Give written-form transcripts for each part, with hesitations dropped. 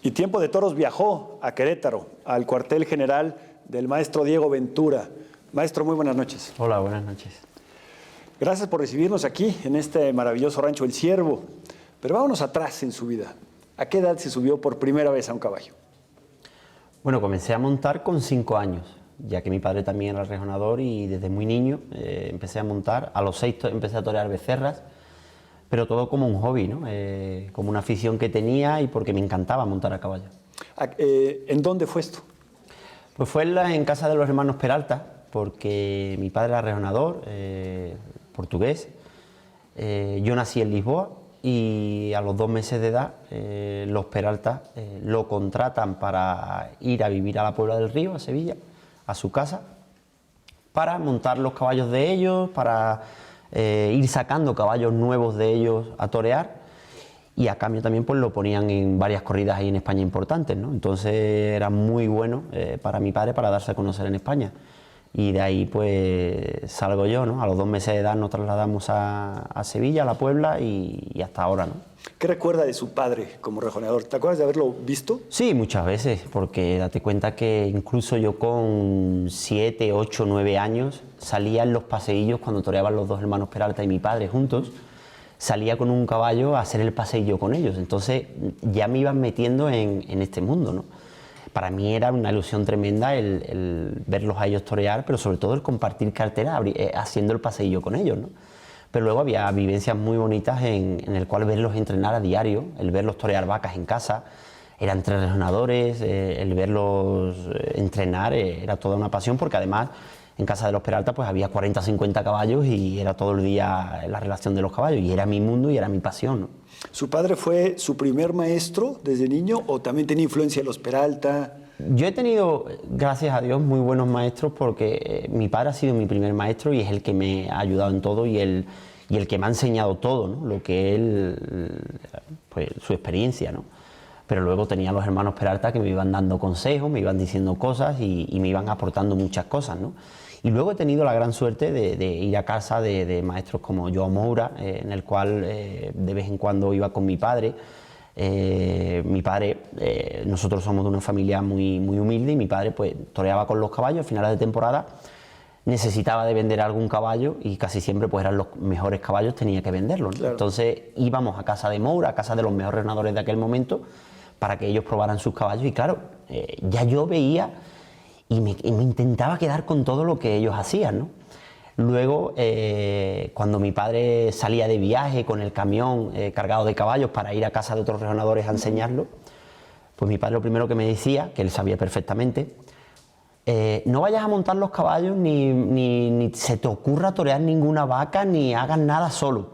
Y Tiempo de Toros viajó a Querétaro, al cuartel general del maestro Diego Ventura. Maestro, muy buenas noches. Hola, buenas noches. Gracias por recibirnos aquí, en este maravilloso rancho El Ciervo. Pero vámonos atrás en su vida. ¿A qué edad se subió por primera vez a un caballo? Bueno, comencé a montar con 5 años, ya que mi padre también era rejonador y desde muy niño empecé a montar. A los 6 empecé a torear becerras, pero todo como un hobby, ¿no? Como una afición que tenía y porque me encantaba montar a caballo. ¿En dónde fue esto? Pues fue en casa de los hermanos Peralta, porque mi padre era rejonador, portugués. Yo nací en Lisboa y a los 2 meses de edad los Peralta lo contratan para ir a vivir a la Puebla del Río, a Sevilla, a su casa, para montar los caballos de ellos, para ir sacando caballos nuevos de ellos a torear, y a cambio también pues lo ponían en varias corridas ahí en España importantes, ¿no? Entonces era muy bueno para mi padre para darse a conocer en España. Y de ahí pues salgo yo, ¿no? A los 2 meses de edad nos trasladamos a Sevilla, a la Puebla y hasta ahora, ¿no? ¿Qué recuerda de su padre como rejoneador? ¿Te acuerdas de haberlo visto? Sí, muchas veces, porque date cuenta que incluso yo con 7, 8, 9 años salía en los paseillos cuando toreaban los 2 hermanos Peralta y mi padre juntos, salía con un caballo a hacer el paseillo con ellos, entonces ya me iban metiendo en este mundo, ¿no? Para mí era una ilusión tremenda el verlos a ellos torear, pero sobre todo el compartir cartera haciendo el paseillo con ellos, ¿no? Pero luego había vivencias muy bonitas en el cual verlos entrenar a diario, el verlos torear vacas en casa, eran 3 rejonadores, el verlos entrenar era toda una pasión, porque además en casa de los Peralta pues había 40, 50 caballos y era todo el día la relación de los caballos y era mi mundo y era mi pasión, ¿no? ¿Su padre fue su primer maestro desde niño o también tenía influencia de los Peralta? Yo he tenido, gracias a Dios, muy buenos maestros porque mi padre ha sido mi primer maestro y es el que me ha ayudado en todo y el que me ha enseñado todo, ¿no? Lo que él, pues su experiencia, ¿no? Pero luego tenía los hermanos Peralta que me iban dando consejos, me iban diciendo cosas y me iban aportando muchas cosas, ¿no? Y luego he tenido la gran suerte de ir a casa de maestros como Joao Moura, en el cual de vez en cuando iba con mi padre. Mi padre, nosotros somos de una familia muy humilde y mi padre pues toreaba con los caballos a finales de temporada, necesitaba de vender algún caballo y casi siempre pues eran los mejores caballos, tenía que venderlos, ¿no? Claro. Entonces íbamos a casa de Moura, a casa de los mejores rejonadores de aquel momento, para que ellos probaran sus caballos y claro, ya yo veía y me intentaba quedar con todo lo que ellos hacían, ¿no? Luego, cuando mi padre salía de viaje con el camión cargado de caballos para ir a casa de otros rejonadores a enseñarlo, pues mi padre lo primero que me decía, que él sabía perfectamente, no vayas a montar los caballos ni se te ocurra torear ninguna vaca ni hagas nada solo.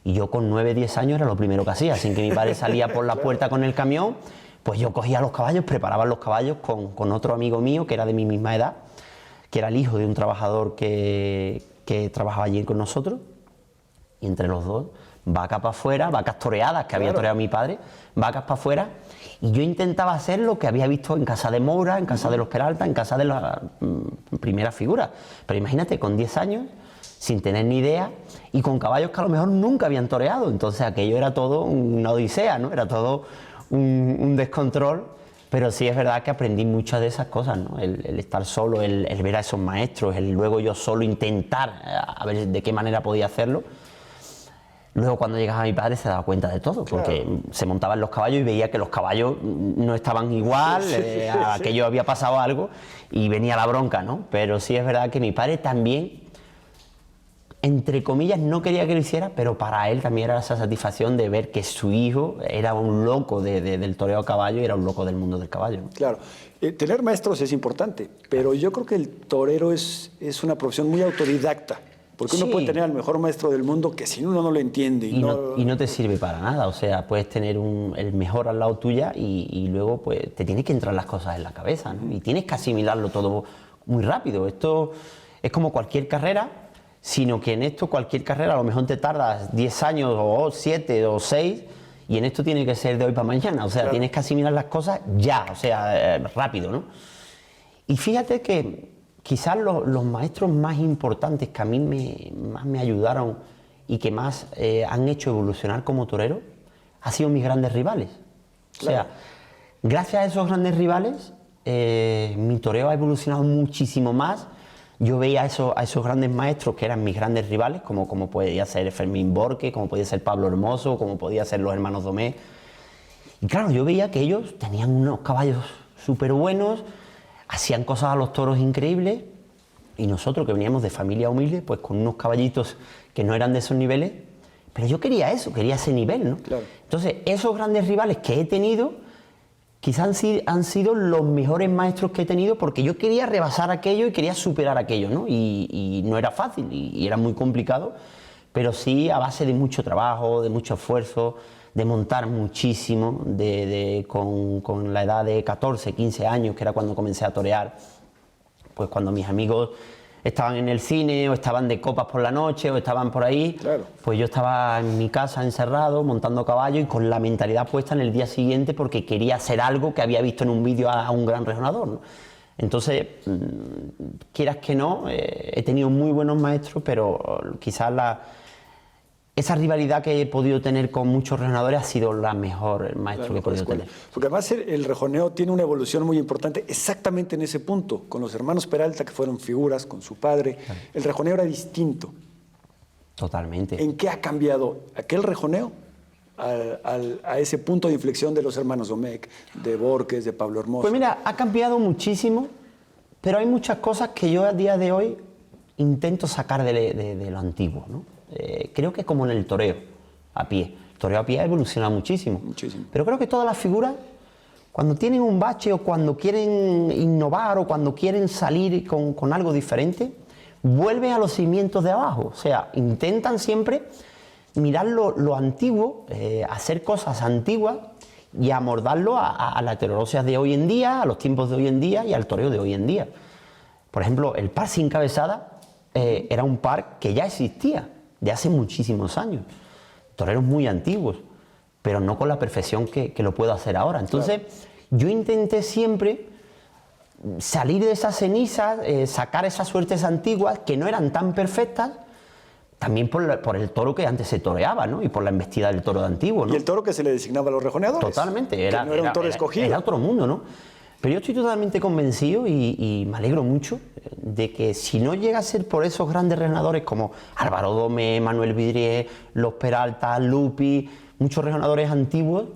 Y yo con 9, 10 años era lo primero que hacía, sin que mi padre salía por la puerta con el camión, pues yo cogía los caballos, preparaba los caballos con otro amigo mío que era de mi misma edad, que era el hijo de un trabajador que trabajaba allí con nosotros, y entre los dos, vacas para afuera, vacas toreadas que había toreado mi padre, vacas para afuera, y yo intentaba hacer lo que había visto en casa de Moura, en casa de los Peralta, en casa de las primeras figuras. Pero imagínate, con 10 años, sin tener ni idea, y con caballos que a lo mejor nunca habían toreado, entonces aquello era todo una odisea, ¿no? Era todo un descontrol. Pero sí es verdad que aprendí muchas de esas cosas, ¿no? El estar solo, el ver a esos maestros, el luego yo solo intentar a ver de qué manera podía hacerlo. Luego cuando llegaba mi padre se daba cuenta de todo, porque se montaban los caballos y veía que los caballos no estaban igual, aquello había pasado algo y venía la bronca, ¿no? Pero sí es verdad que mi padre también, entre comillas, no quería que lo hiciera, pero para él también era esa satisfacción de ver que su hijo era un loco del toreo a caballo y era un loco del mundo del caballo, ¿no? Claro, tener maestros es importante, pero yo creo que el torero es una profesión muy autodidacta, porque uno puede tener al mejor maestro del mundo que si uno no lo entiende y no te sirve para nada, o sea, puedes tener el mejor al lado tuya y luego pues te tienes que entrar las cosas en la cabeza, ¿no? Y tienes que asimilarlo todo muy rápido. Esto es como cualquier carrera, sino que en esto cualquier carrera a lo mejor te tardas 10 años o 7 o 6 y en esto tiene que ser de hoy para mañana, o sea, tienes que asimilar las cosas ya, o sea, rápido, ¿no? Y fíjate que quizás los maestros más importantes que a mí más me ayudaron y que más han hecho evolucionar como torero han sido mis grandes rivales. O sea, Gracias a esos grandes rivales, mi toreo ha evolucionado muchísimo más. Yo veía a esos grandes maestros que eran mis grandes rivales, como podía ser Fermín Borque, como podía ser Pablo Hermoso, como podía ser los hermanos Domé. Y claro, yo veía que ellos tenían unos caballos súper buenos, hacían cosas a los toros increíbles, y nosotros que veníamos de familia humilde, pues con unos caballitos que no eran de esos niveles, pero yo quería eso, quería ese nivel, ¿no? Claro. Entonces, esos grandes rivales que he tenido, quizás han sido los mejores maestros que he tenido, porque yo quería rebasar aquello y quería superar aquello, ¿no? Y no era fácil y era muy complicado, pero sí a base de mucho trabajo, de mucho esfuerzo, de montar muchísimo, con la edad de 14, 15 años, que era cuando comencé a torear, pues cuando mis amigos estaban en el cine o estaban de copas por la noche o estaban por ahí, claro, pues yo estaba en mi casa encerrado montando caballo y con la mentalidad puesta en el día siguiente porque quería hacer algo que había visto en un vídeo a un gran rejonador, ¿no? Entonces, quieras que no, he tenido muy buenos maestros, pero quizás esa rivalidad que he podido tener con muchos rejonadores ha sido la mejor maestro que he podido tener. Porque además el rejoneo tiene una evolución muy importante exactamente en ese punto. Con los hermanos Peralta, que fueron figuras, con su padre, el rejoneo era distinto. Totalmente. ¿En qué ha cambiado aquel rejoneo a ese punto de inflexión de los hermanos Domecq, de Borges, de Pablo Hermoso? Pues mira, ha cambiado muchísimo, pero hay muchas cosas que yo a día de hoy intento sacar de lo antiguo, ¿no? Creo que como en el toreo a pie. El toreo a pie ha evolucionado muchísimo. Muchísimo. Pero creo que todas las figuras, cuando tienen un bache o cuando quieren innovar o cuando quieren salir con algo diferente, vuelven a los cimientos de abajo. O sea, intentan siempre mirar lo antiguo, hacer cosas antiguas y amordarlo a las heterodoxias de hoy en día, a los tiempos de hoy en día y al toreo de hoy en día. Por ejemplo, el par sin cabezada era un par que ya existía de hace muchísimos años, toreros muy antiguos, pero no con la perfección que lo puedo hacer ahora. Entonces, claro, yo intenté siempre salir de esas cenizas, sacar esas suertes antiguas que no eran tan perfectas, también por el toro que antes se toreaba, ¿no? Y por la embestida del toro de antiguo, ¿no? Y el toro que se le designaba a los rejoneadores. Totalmente, no era un toro escogido. Era otro mundo, ¿no? Pero yo estoy totalmente convencido y me alegro mucho de que si no llega a ser por esos grandes rejonadores como Álvaro Domé, Manuel Vidrié, los Peralta, Lupi, muchos rejonadores antiguos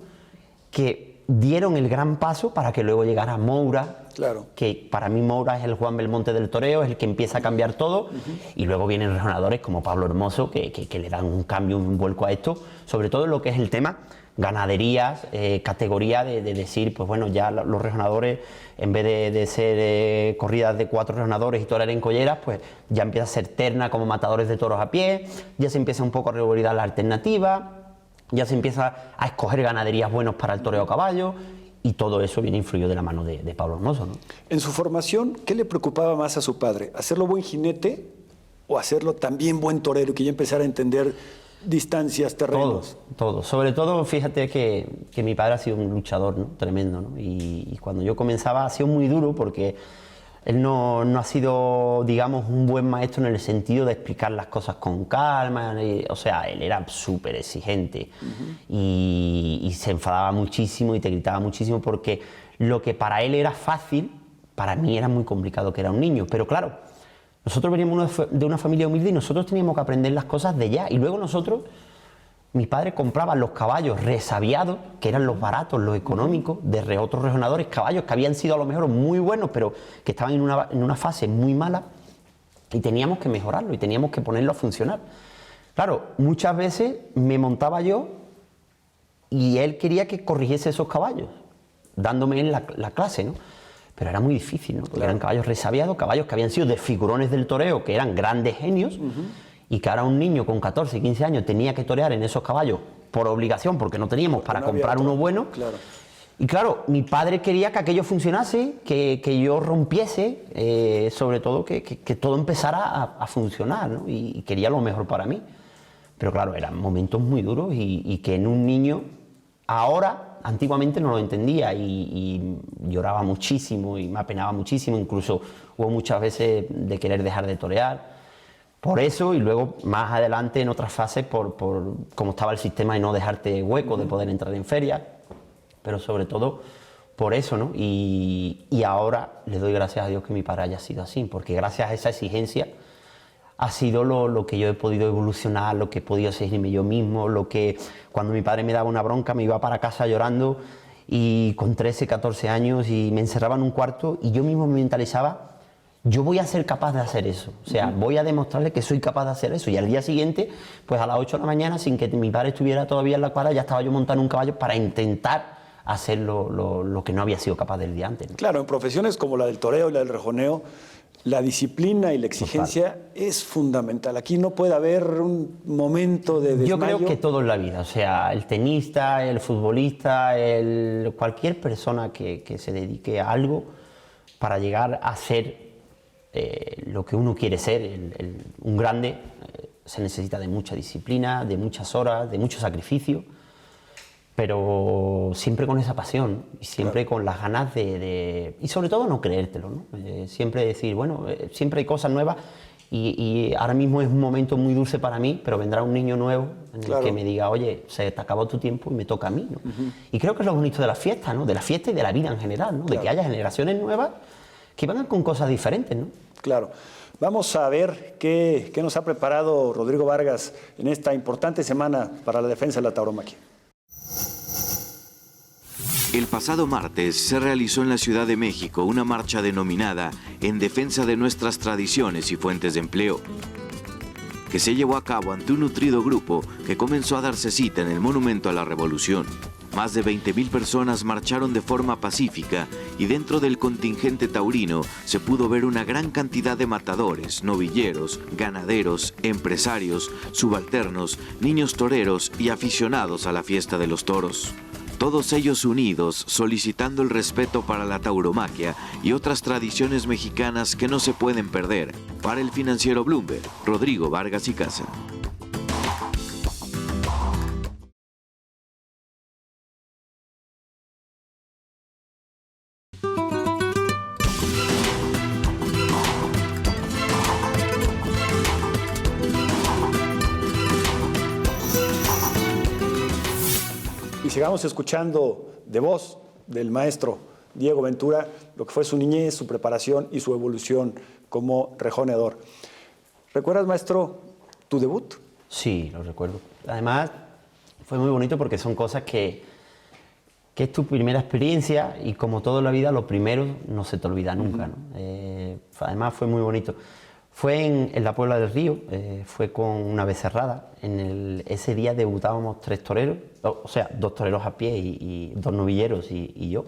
que dieron el gran paso para que luego llegara Moura, claro, que para mí Moura es el Juan Belmonte del toreo, es el que empieza a cambiar todo, y luego vienen rejonadores como Pablo Hermoso que le dan un cambio, un vuelco a esto, sobre todo en lo que es el tema ganaderías, categoría de decir, pues bueno, ya los rejonadores, en vez de ser corridas de 4 rejonadores y torear en colleras, pues ya empieza a ser terna como matadores de toros a pie, ya se empieza un poco a revalidar la alternativa, ya se empieza a escoger ganaderías buenos para el toreo a caballo, y todo eso viene influido de la mano de Pablo Hermoso, ¿no? En su formación, ¿qué le preocupaba más a su padre? ¿Hacerlo buen jinete o hacerlo también buen torero y que ya empezara a entender distancias, terrenos? Todo. Sobre todo, fíjate que mi padre ha sido un luchador, ¿no? Tremendo, ¿no? Y cuando yo comenzaba ha sido muy duro porque él no ha sido, digamos, un buen maestro en el sentido de explicar las cosas con calma. O sea, él era súper exigente y se enfadaba muchísimo y te gritaba muchísimo porque lo que para él era fácil, para mí era muy complicado, que era un niño. Pero claro, nosotros veníamos de una familia humilde y nosotros teníamos que aprender las cosas de ya. Y luego mi padre compraba los caballos resabiados, que eran los baratos, los económicos, de otros rejonadores, caballos que habían sido a lo mejor muy buenos, pero que estaban en una fase muy mala, y teníamos que mejorarlo y teníamos que ponerlo a funcionar. Claro, muchas veces me montaba yo y él quería que corrigiese esos caballos, dándome en la clase, ¿no? Pero era muy difícil, ¿no? Porque claro, eran caballos resabiados, caballos que habían sido de figurones del toreo, que eran grandes genios, y que ahora un niño con 14, 15 años tenía que torear en esos caballos por obligación, porque no teníamos para no comprar había uno bueno. Claro. Y claro, mi padre quería que aquello funcionase, que yo rompiese, sobre todo que todo empezara a funcionar, ¿no? Y quería lo mejor para mí. Pero claro, eran momentos muy duros y que en un niño ahora... Antiguamente no lo entendía y lloraba muchísimo y me apenaba muchísimo, incluso hubo muchas veces de querer dejar de torear. Por eso, y luego más adelante en otras fases, por cómo estaba el sistema y no dejarte hueco de poder entrar en feria, pero sobre todo por eso, ¿no? Y ahora le doy gracias a Dios que mi padre haya sido así, porque gracias a esa exigencia ha sido lo que yo he podido evolucionar, lo que he podido seguirme yo mismo, lo que cuando mi padre me daba una bronca me iba para casa llorando y con 13, 14 años y me encerraba en un cuarto y yo mismo me mentalizaba, yo voy a ser capaz de hacer eso, o sea, voy a demostrarle que soy capaz de hacer eso. Y al día siguiente, pues a las 8 de la mañana, sin que mi padre estuviera todavía en la cuadra, ya estaba yo montando un caballo para intentar hacer lo que no había sido capaz del día antes, ¿no? Claro, en profesiones como la del toreo y la del rejoneo, la disciplina y la exigencia es fundamental. Aquí no puede haber un momento de desmayo. Yo creo que todo en la vida, o sea, el tenista, el futbolista, cualquier persona que se dedique a algo para llegar a ser lo que uno quiere ser, un grande, se necesita de mucha disciplina, de muchas horas, de mucho sacrificio, pero siempre con esa pasión y siempre con las ganas y sobre todo no creértelo, ¿no? Siempre decir, bueno, siempre hay cosas nuevas y ahora mismo es un momento muy dulce para mí, pero vendrá un niño nuevo en el que me diga, oye, se te acabó tu tiempo y me toca a mí, ¿no? Y creo que es lo bonito de la fiesta, ¿no? De la fiesta y de la vida en general, ¿no? De que haya generaciones nuevas que vengan con cosas diferentes, ¿no? Claro. Vamos a ver qué nos ha preparado Rodrigo Vargas en esta importante semana para la defensa de la tauromaquia. El pasado martes se realizó en la Ciudad de México una marcha denominada En defensa de nuestras tradiciones y fuentes de empleo, que se llevó a cabo ante un nutrido grupo que comenzó a darse cita en el Monumento a la Revolución. Más de 20.000 personas marcharon de forma pacífica y dentro del contingente taurino se pudo ver una gran cantidad de matadores, novilleros, ganaderos, empresarios, subalternos, niños toreros y aficionados a la fiesta de los toros. Todos ellos unidos, solicitando el respeto para la tauromaquia y otras tradiciones mexicanas que no se pueden perder. Para el financiero Bloomberg, Rodrigo Vargas y Casa. Y sigamos escuchando de voz del maestro Diego Ventura lo que fue su niñez, su preparación y su evolución como rejoneador. ¿Recuerdas, maestro, tu debut? Sí, lo recuerdo. Además, fue muy bonito porque son cosas que es tu primera experiencia y como todo en la vida, lo primero no se te olvida nunca, ¿no? Además, fue muy bonito. Fue en la Puebla del Río, fue con una becerrada. Ese día debutábamos 3 toreros, o sea, 2 toreros a pie y 2 novilleros y yo.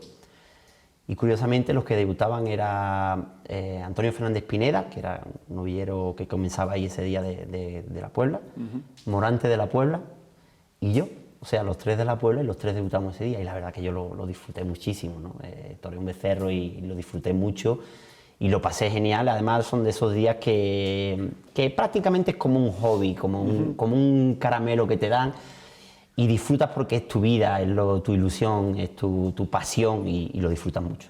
Y curiosamente los que debutaban era Antonio Fernández Pineda, que era un novillero que comenzaba ahí ese día de la Puebla, Morante de la Puebla y yo. O sea, los 3 de la Puebla y los 3 debutamos ese día y la verdad que yo lo disfruté muchísimo, ¿no? Toreé un becerro y lo disfruté mucho y lo pasé genial. Además son de esos días que prácticamente es como un hobby, como un caramelo que te dan y disfrutas porque es tu vida, es tu ilusión, es tu pasión y lo disfrutas mucho.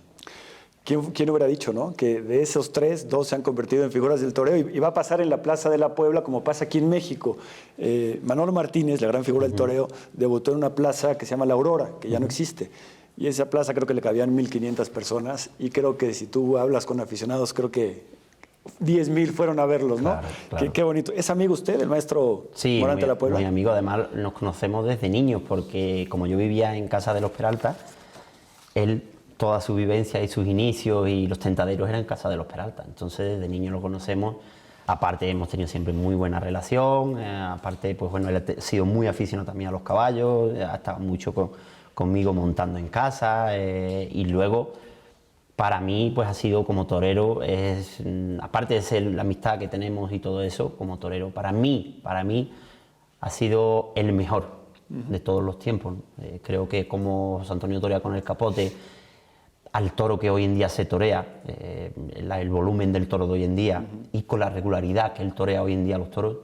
¿Quién hubiera dicho, no? Que de esos 3, 2 se han convertido en figuras del toreo y va a pasar en la Plaza de la Puebla como pasa aquí en México. Manolo Martínez, la gran figura del toreo, debutó en una plaza que se llama La Aurora, que ya no existe. Y esa plaza creo que le cabían 1.500 personas y creo que si tú hablas con aficionados, creo que 10.000 fueron a verlos, ¿no? Claro. Qué bonito. ¿Es amigo usted, el maestro Morante de la Puebla? Sí, muy amigo. Además nos conocemos desde niños porque como yo vivía en casa de los Peralta, él, toda su vivencia y sus inicios y los tentaderos eran en casa de los Peralta. Entonces desde niños lo conocemos. Aparte hemos tenido siempre muy buena relación. Aparte, pues bueno, él ha sido muy aficionado también a los caballos. Ha estado mucho conmigo montando en casa y luego para mí pues ha sido como torero, aparte de ser la amistad que tenemos y todo eso, como torero para mí ha sido el mejor de todos los tiempos, ¿no? Creo que como José Antonio torea con el capote al toro que hoy en día se torea, el volumen del toro de hoy en día y con la regularidad que él torea hoy en día los toros,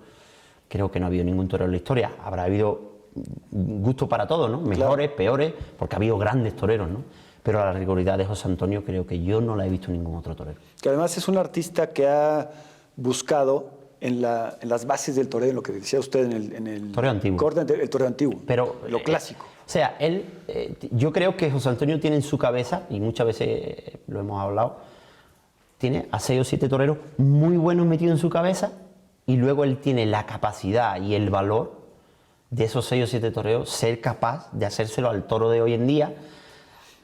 creo que no ha habido ningún torero en la historia. Habrá habido gusto para todos, ¿no? Mejores, peores, porque ha habido grandes toreros, ¿no? Pero a la regularidad de José Antonio creo que yo no la he visto en ningún otro torero. Que además es un artista que ha buscado en las bases del toreo, en lo que decía usted en el toreo antiguo. El toreo antiguo, pero lo clásico. sea, él, yo creo que José Antonio tiene en su cabeza, y muchas veces lo hemos hablado, tiene a 6 o 7 toreros muy buenos metidos en su cabeza, y luego él tiene la capacidad y el valor de esos 6 o 7 toreros ser capaz de hacérselo al toro de hoy en día,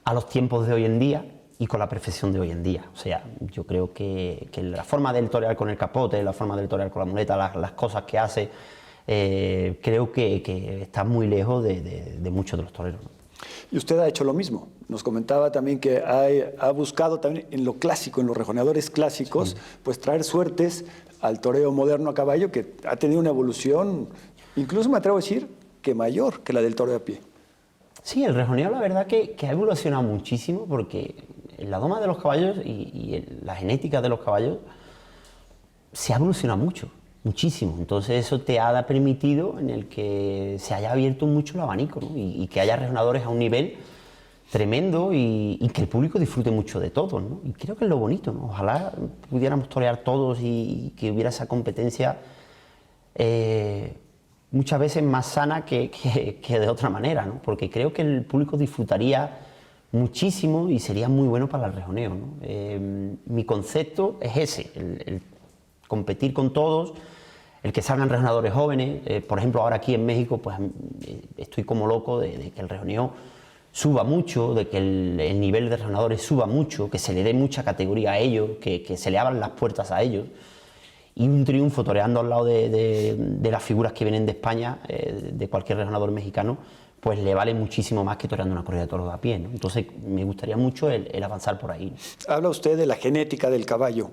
a los tiempos de hoy en día y con la perfección de hoy en día. O sea, yo creo que la forma del torear con el capote, la forma del torear con la muleta, las cosas que hace, creo que está muy lejos de muchos de los toreros, ¿no? Y usted ha hecho lo mismo. Nos comentaba también que ha buscado también en lo clásico, en los rejoneadores clásicos, pues traer suertes al toreo moderno a caballo, que ha tenido una evolución, incluso me atrevo a decir, que mayor que la del toreo a pie. Sí, el rejoneo la verdad que ha evolucionado muchísimo, porque la doma de los caballos la genética de los caballos se ha evolucionado mucho, muchísimo. Entonces eso te ha permitido en el que se haya abierto mucho el abanico, ¿no? y que haya rejonadores a un nivel tremendo y que el público disfrute mucho de todos, ¿no? Y creo que es lo bonito, ¿no? Ojalá pudiéramos torear todos y que hubiera esa competencia muchas veces más sana que de otra manera, ¿no? Porque creo que el público disfrutaría muchísimo y sería muy bueno para el rejoneo, ¿no? Mi concepto es ese, el competir con todos, el que salgan rejonadores jóvenes. Por ejemplo, ahora aquí en México, pues estoy como loco de que el rejoneo suba mucho, de que el nivel de rejonadores suba mucho, que se le dé mucha categoría a ellos, que se le abran las puertas a ellos. Y un triunfo toreando al lado de las figuras que vienen de España, de cualquier rejonador mexicano, pues le vale muchísimo más que toreando una corrida de toros a pie, ¿no? Entonces me gustaría mucho el avanzar por ahí. Habla usted de la genética del caballo.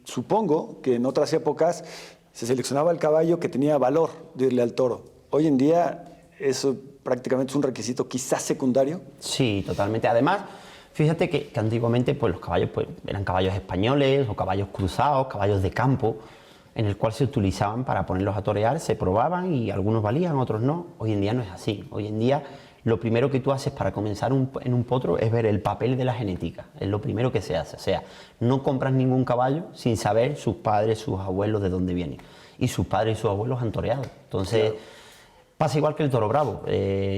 Supongo que en otras épocas se seleccionaba el caballo que tenía valor de irle al toro. Hoy en día eso prácticamente es un requisito quizás secundario. Sí, totalmente. Además, fíjate que antiguamente pues, los caballos pues, eran caballos españoles o caballos cruzados, caballos de campo, en el cual se utilizaban para ponerlos a torear, se probaban y algunos valían, otros no. Hoy en día no es así. Hoy en día lo primero que tú haces para comenzar en un potro es ver el papel de la genética. Es lo primero que se hace. O sea, no compras ningún caballo sin saber sus padres, sus abuelos de dónde vienen. Y sus padres y sus abuelos han toreado. Entonces, claro, pasa igual que el toro bravo.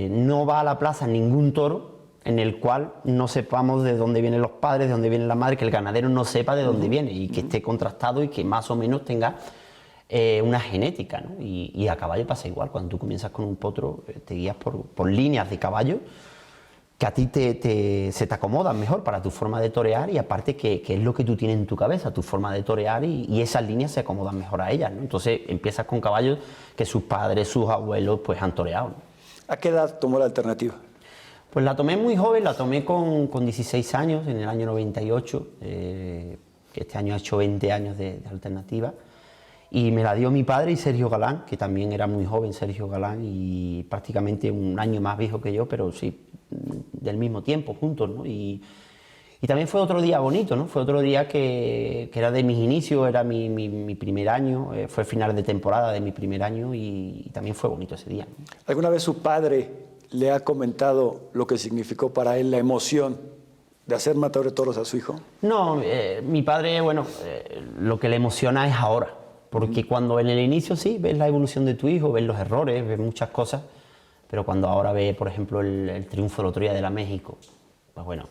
No va a la plaza ningún toro en el cual no sepamos de dónde vienen los padres, de dónde viene la madre, que el ganadero no sepa de dónde viene y que esté contrastado y que más o menos tenga una genética, ¿no? Y a caballo pasa igual. Cuando tú comienzas con un potro, te guías por líneas de caballo que a ti se te acomodan mejor para tu forma de torear, y aparte que es lo que tú tienes en tu cabeza, tu forma de torear, y esas líneas se acomodan mejor a ellas, ¿no? Entonces empiezas con caballos que sus padres, sus abuelos pues han toreado, ¿no? ¿A qué edad tomó la alternativa? Pues la tomé muy joven, la tomé con 16 años, en el año 98, que este año ha hecho 20 años de alternativa, y me la dio mi padre y Sergio Galán, que también era muy joven, Sergio Galán, y prácticamente un año más viejo que yo, pero sí, del mismo tiempo, juntos, ¿no? Y también fue otro día bonito, ¿no? Fue otro día que era de mis inicios, era mi primer año, fue final de temporada de mi primer año, y también fue bonito ese día, ¿no? ¿Alguna vez su padre le ha comentado lo que significó para él la emoción de hacer matador de toros a su hijo? No, mi padre, bueno, lo que le emociona es ahora, porque cuando en el inicio sí, ves la evolución de tu hijo, ves los errores, ves muchas cosas, pero cuando ahora ve, por ejemplo, el triunfo del otro día de la México, pues bueno,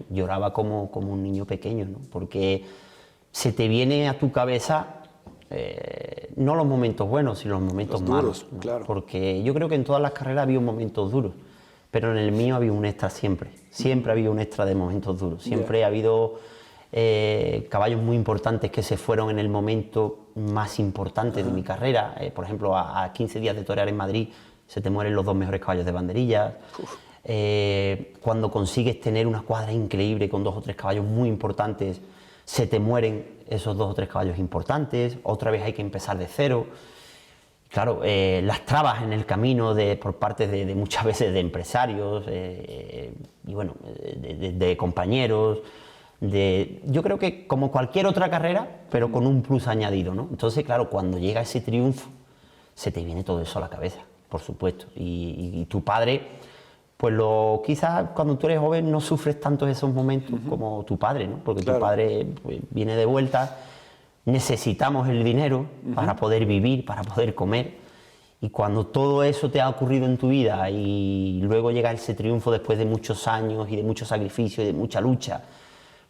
lloraba como un niño pequeño, ¿no? Porque se te viene a tu cabeza no los momentos buenos, sino los momentos malos, ¿no? Claro. Porque yo creo que en todas las carreras había momentos duros, pero en el mío había un extra siempre. Siempre había un extra de momentos duros. Siempre ha habido caballos muy importantes que se fueron en el momento más importante de mi carrera. Por ejemplo, a 15 días de torear en Madrid se te mueren los 2 mejores caballos de banderillas. Cuando consigues tener una cuadra increíble con 2 o 3 caballos muy importantes, se te mueren esos 2 o 3 caballos importantes. Otra vez hay que empezar de cero. Claro, las trabas en el camino por parte de muchas veces de empresarios y bueno, de compañeros. Yo creo que como cualquier otra carrera, pero con un plus añadido, ¿no? Entonces, claro, cuando llega ese triunfo, se te viene todo eso a la cabeza, por supuesto. Y tu padre, pues quizás cuando tú eres joven no sufres tanto esos momentos como tu padre, ¿no? Porque claro, tu padre pues, viene de vuelta, necesitamos el dinero para poder vivir, para poder comer, Y cuando todo eso te ha ocurrido en tu vida y luego llega ese triunfo después de muchos años y de mucho sacrificio y de mucha lucha,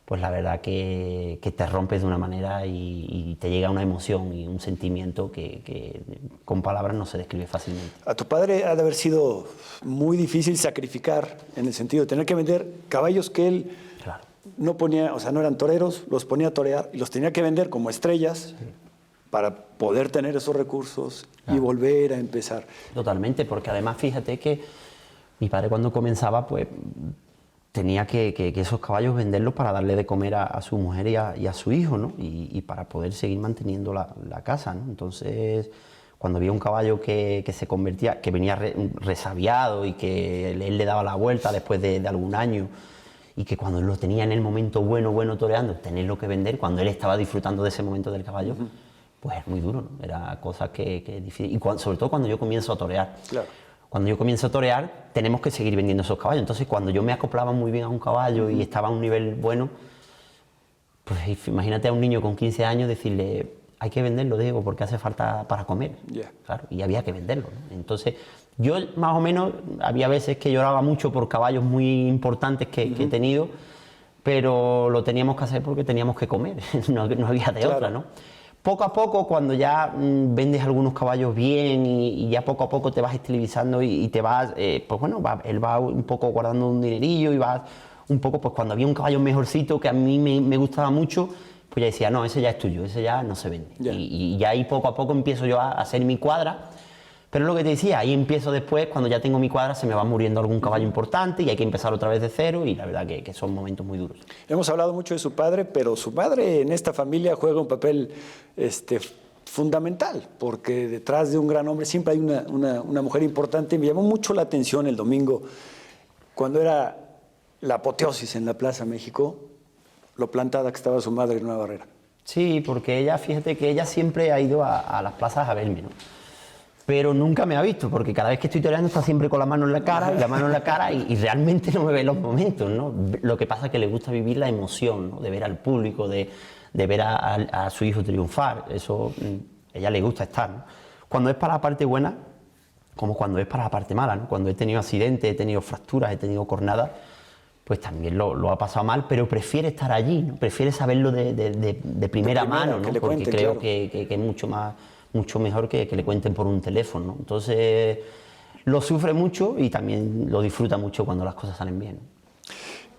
pues la verdad que te rompes de una manera y te llega una emoción y un sentimiento que con palabras no se describe fácilmente. A tu padre ha de haber sido muy difícil sacrificar, en el sentido de tener que vender caballos que él Claro. no ponía, o sea, no eran toreros, los ponía a torear y los tenía que vender como estrellas para poder tener esos recursos y volver a empezar. Totalmente, porque además fíjate que mi padre cuando comenzaba pues tenía que esos caballos venderlos para darle de comer a su mujer y a su hijo, ¿no? Y para poder seguir manteniendo la casa, ¿no? Entonces, cuando había un caballo que se convertía, que venía resabiado y que él le daba la vuelta después de algún año, y que cuando lo tenía en el momento bueno toreando, tenerlo que vender, cuando él estaba disfrutando de ese momento del caballo, pues es muy duro, ¿no? Era cosa que es difícil. Y sobre todo cuando yo comienzo a torear. Claro. Cuando yo comienzo a torear, tenemos que seguir vendiendo esos caballos. Entonces, cuando yo me acoplaba muy bien a un caballo y estaba a un nivel bueno, pues imagínate a un niño con 15 años decirle, hay que venderlo, Diego, porque hace falta para comer. Yeah. Claro, y había que venderlo, ¿no? Entonces, yo más o menos, había veces que lloraba mucho por caballos muy importantes que he tenido, pero lo teníamos que hacer porque teníamos que comer, no había de otra, ¿no? Poco a poco, cuando ya vendes algunos caballos bien y ya poco a poco te vas estilizando y te vas, pues bueno, él va un poco guardando un dinerillo y vas un poco, pues cuando había un caballo mejorcito que a mí me gustaba mucho, pues ya decía, no, ese ya es tuyo, ese ya no se vende. Yeah. Y ya ahí poco a poco empiezo yo a hacer mi cuadra. Pero lo que te decía, ahí empiezo después, cuando ya tengo mi cuadra, se me va muriendo algún caballo importante y hay que empezar otra vez de cero y la verdad que son momentos muy duros. Hemos hablado mucho de su padre, pero su madre en esta familia juega un papel fundamental, porque detrás de un gran hombre siempre hay una mujer importante. Me llamó mucho la atención el domingo, cuando era la apoteosis en la Plaza México, lo plantada que estaba su madre en una barrera. Sí, porque ella, fíjate que ella siempre ha ido a las plazas a verme, ¿no? Pero nunca me ha visto, porque cada vez que estoy toreando está siempre con la mano en la cara y realmente no me ve los momentos, ¿no? Lo que pasa es que le gusta vivir la emoción, ¿no? De ver al público, de ver a su hijo triunfar, eso a ella le gusta estar, ¿no? Cuando es para la parte buena, como cuando es para la parte mala, ¿no? Cuando he tenido accidentes, he tenido fracturas, he tenido cornadas, pues también lo ha pasado mal, pero prefiere estar allí, ¿no? Prefiere saberlo de primera mano, ¿no? Porque creo que es mucho mejor que le cuenten por un teléfono, ¿no? Entonces lo sufre mucho y también lo disfruta mucho cuando las cosas salen bien.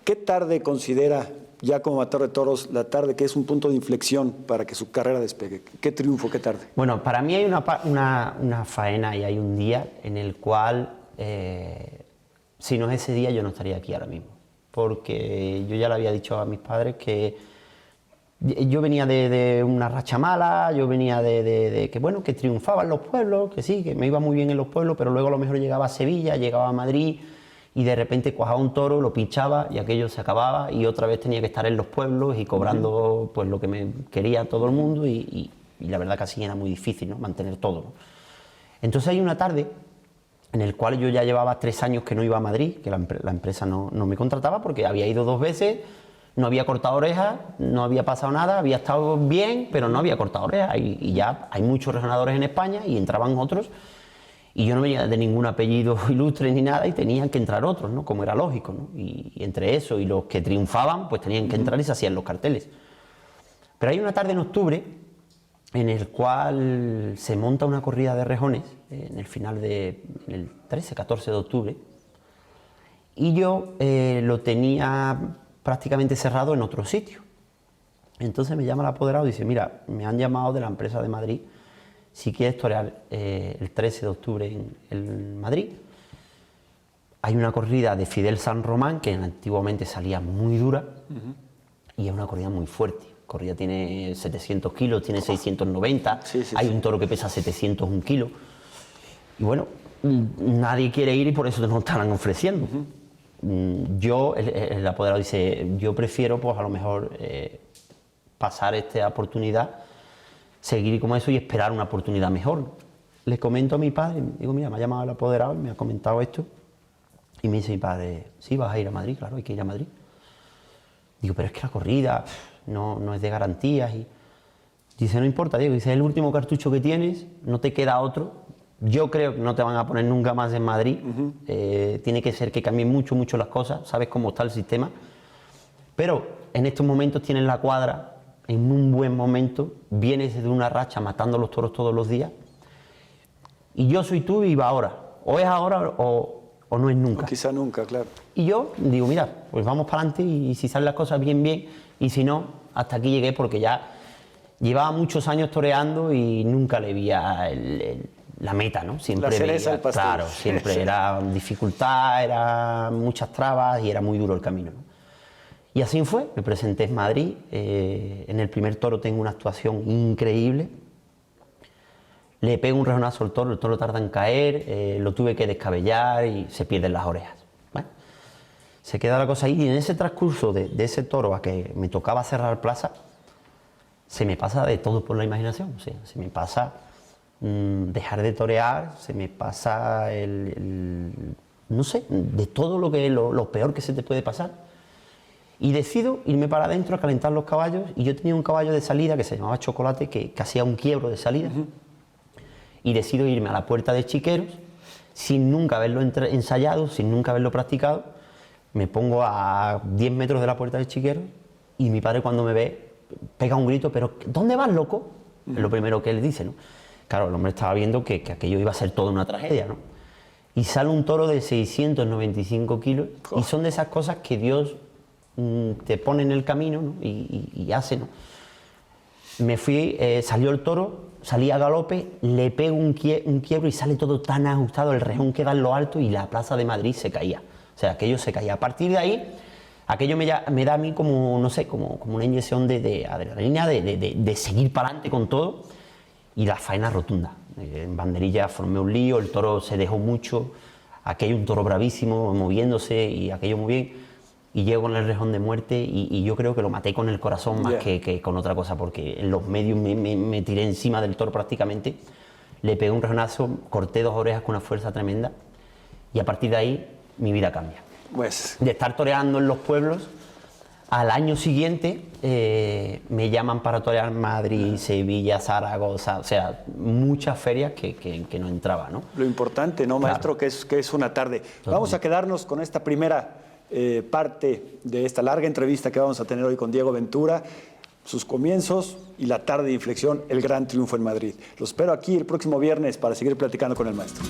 ¿Qué tarde considera, ya como matador de toros, la tarde que es un punto de inflexión para que su carrera despegue? ¿Qué triunfo, qué tarde? Bueno, para mí hay una faena y hay un día en el cual, si no es ese día, yo no estaría aquí ahora mismo. Porque yo ya le había dicho a mis padres que yo venía de una racha mala, yo venía de que, bueno, que triunfaba en los pueblos, que sí, que me iba muy bien en los pueblos, pero luego a lo mejor llegaba a Sevilla, llegaba a Madrid y de repente cuajaba un toro, lo pinchaba y aquello se acababa y otra vez tenía que estar en los pueblos y cobrando pues lo que me quería todo el mundo y la verdad que así era muy difícil, ¿no? Mantener todo, ¿no? Entonces hay una tarde en el cual yo ya llevaba 3 años que no iba a Madrid, que la empresa no me contrataba porque había ido 2 veces, no había cortado orejas, no había pasado nada, había estado bien, pero no había cortado orejas. Y ya hay muchos rejonadores en España y entraban otros. Y yo no venía de ningún apellido ilustre ni nada y tenían que entrar otros, ¿no? Como era lógico, ¿no? Y entre eso y los que triunfaban, pues tenían que entrar y se hacían los carteles. Pero hay una tarde en octubre en el cual se monta una corrida de rejones, en el final del 13-14 de octubre. Y yo lo tenía prácticamente cerrado en otro sitio. Entonces me llama el apoderado y dice, mira, me han llamado de la empresa de Madrid, si quieres torear el 13 de octubre en Madrid. Hay una corrida de Fidel San Román, que antiguamente salía muy dura, y es una corrida muy fuerte. La corrida tiene 700 kilos, tiene 690, hay un toro que pesa 701 kilos. Y bueno, nadie quiere ir y por eso nos están ofreciendo. Yo, el apoderado dice, yo prefiero pues a lo mejor pasar esta oportunidad, seguir como eso y esperar una oportunidad mejor. Le comento a mi padre, digo, mira, me ha llamado el apoderado y me ha comentado esto. Y me dice mi padre, sí, vas a ir a Madrid, claro, hay que ir a Madrid. Digo, pero es que la corrida no es de garantías. Y dice, no importa, Diego, dice, es el último cartucho que tienes, no te queda otro, Yo creo que no te van a poner nunca más en Madrid. Tiene que ser que cambien mucho las cosas. Sabes cómo está el sistema. Pero en estos momentos tienes la cuadra en un buen momento. Vienes de una racha matando a los toros todos los días. Y yo soy tú y va ahora. O es ahora o no es nunca. O quizá nunca, claro. Y yo digo, mira, pues vamos para adelante y si salen las cosas bien, bien. Y si no, hasta aquí llegué porque ya llevaba muchos años toreando y nunca le veía la meta, ¿no? Siempre la cereza del pastel. Claro, siempre era dificultad, era muchas trabas y era muy duro el camino, ¿no? Y así fue, me presenté en Madrid, en el primer toro tengo una actuación increíble, le pego un rejonazo al toro, el toro tarda en caer, lo tuve que descabellar y se pierden las orejas. Bueno, se queda la cosa ahí y en ese transcurso de ese toro a que me tocaba cerrar plaza, se me pasa de todo por la imaginación, o sea, se me pasa dejar de torear, se me pasa no sé, de todo lo peor que se te puede pasar. Y decido irme para adentro a calentar los caballos y yo tenía un caballo de salida que se llamaba Chocolate, que hacía un quiebro de salida. Y decido irme a la puerta de Chiqueros, sin nunca haberlo ensayado, sin nunca haberlo practicado. Me pongo a 10 metros de la puerta de Chiqueros y mi padre cuando me ve pega un grito, pero ¿dónde vas, loco? Es lo primero que él dice, ¿no? Claro, el hombre estaba viendo que aquello iba a ser toda una tragedia, ¿no? Y sale un toro de 695 kilos y son de esas cosas que Dios te pone en el camino, ¿no? y hace, ¿no? Me fui, salió el toro, salí a galope, le pego un quiebro y sale todo tan ajustado, el rejón queda en lo alto y la plaza de Madrid se caía. O sea, aquello se caía. A partir de ahí, aquello me da a mí como, no sé, como una inyección de adrenalina, de seguir para adelante con todo. Y la faena rotunda. En banderilla formé un lío, el toro se dejó mucho, aquello un toro bravísimo, moviéndose y aquello muy bien. Y llego con el rejón de muerte y yo creo que lo maté con el corazón más que con otra cosa, porque en los medios me tiré encima del toro prácticamente, le pegué un rejonazo, corté 2 orejas con una fuerza tremenda y a partir de ahí mi vida cambia. Pues, de estar toreando en los pueblos, al año siguiente me llaman para torear Madrid, Sevilla, Zaragoza, o sea, muchas ferias que no entraba, ¿no? Lo importante, ¿no, maestro? Claro. Que es una tarde. Vamos a quedarnos con esta primera parte de esta larga entrevista que vamos a tener hoy con Diego Ventura, sus comienzos y la tarde de inflexión, el gran triunfo en Madrid. Los espero aquí el próximo viernes para seguir platicando con el maestro.